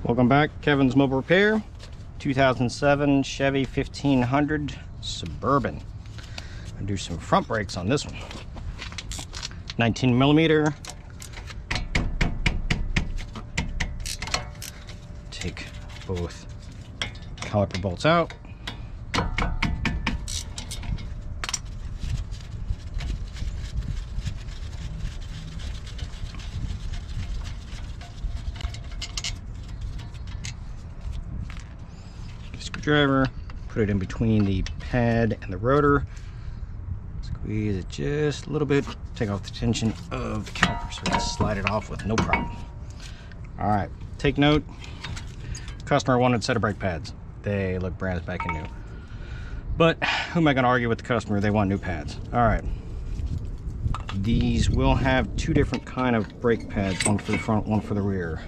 Welcome back, Kevin's Mobile Repair. 2007 Chevy 1500 Suburban. I'll do some front brakes on this one. 19mm. Take both caliper bolts out. Screwdriver, put it in between the pad and the rotor. Squeeze it just a little bit, take off the tension of the caliper so we can slide it off with no problem. All right, take note. Customer wanted a set of brake pads. They look brand spanking new. But who am I going to argue with the customer? They want new pads. All right. These will have two different kind of brake pads, one for the front, one for the rear.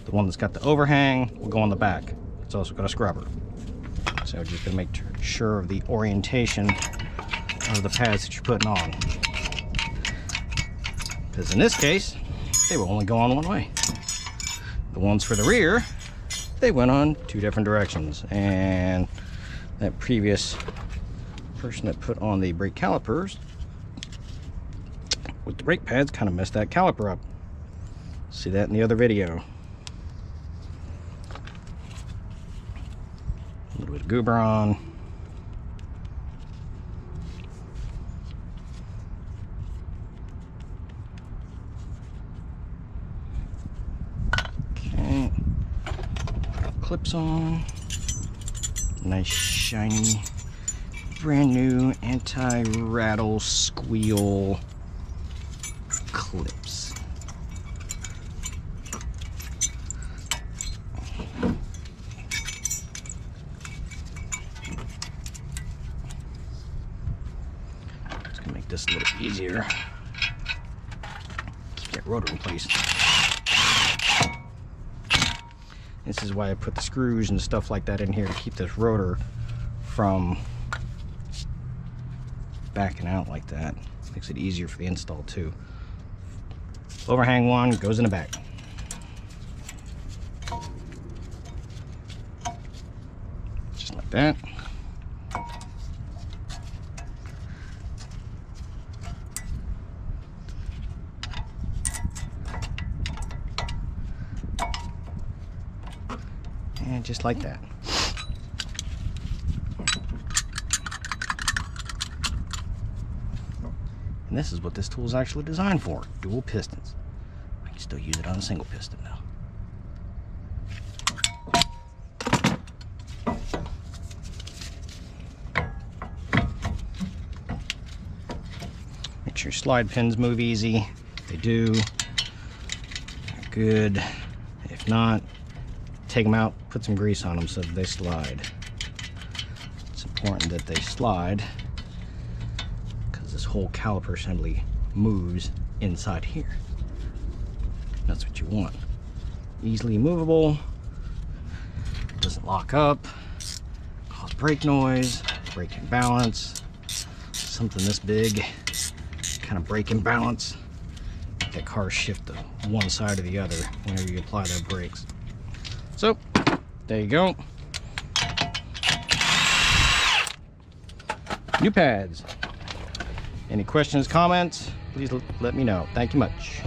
The one that's got the overhang will go on the back. It's also got a scrubber. So just going to make sure of the orientation of the pads that you're putting on. Because in this case, they will only go on one way. The ones for the rear, they went on two different directions. And that previous person that put on the brake calipers with the brake pads kind of messed that caliper up. See that in the other video. A little bit of goober on. Okay. Clips on. Nice shiny, brand new anti-rattle squeal clips. Make this a little easier. Keep that rotor in place. This is why I put the screws and stuff like that in here to keep this rotor from backing out like that. Makes it easier for the install too. Overhang one goes in the back. Just like that. And just like that. And this is what this tool is actually designed for. Dual pistons. I can still use it on a single piston now. Make sure slide pins move easy. If they do, they're good. If not, take them out, put some grease on them so that they slide. It's important that they slide because this whole caliper assembly moves inside here. That's what you want. Easily movable, doesn't lock up, cause brake noise, brake imbalance. Something this big, kind of brake imbalance. Make that car shift to one side or the other whenever you apply those brakes. So, there you go. New pads. Any questions, comments, please let me know. Thank you much.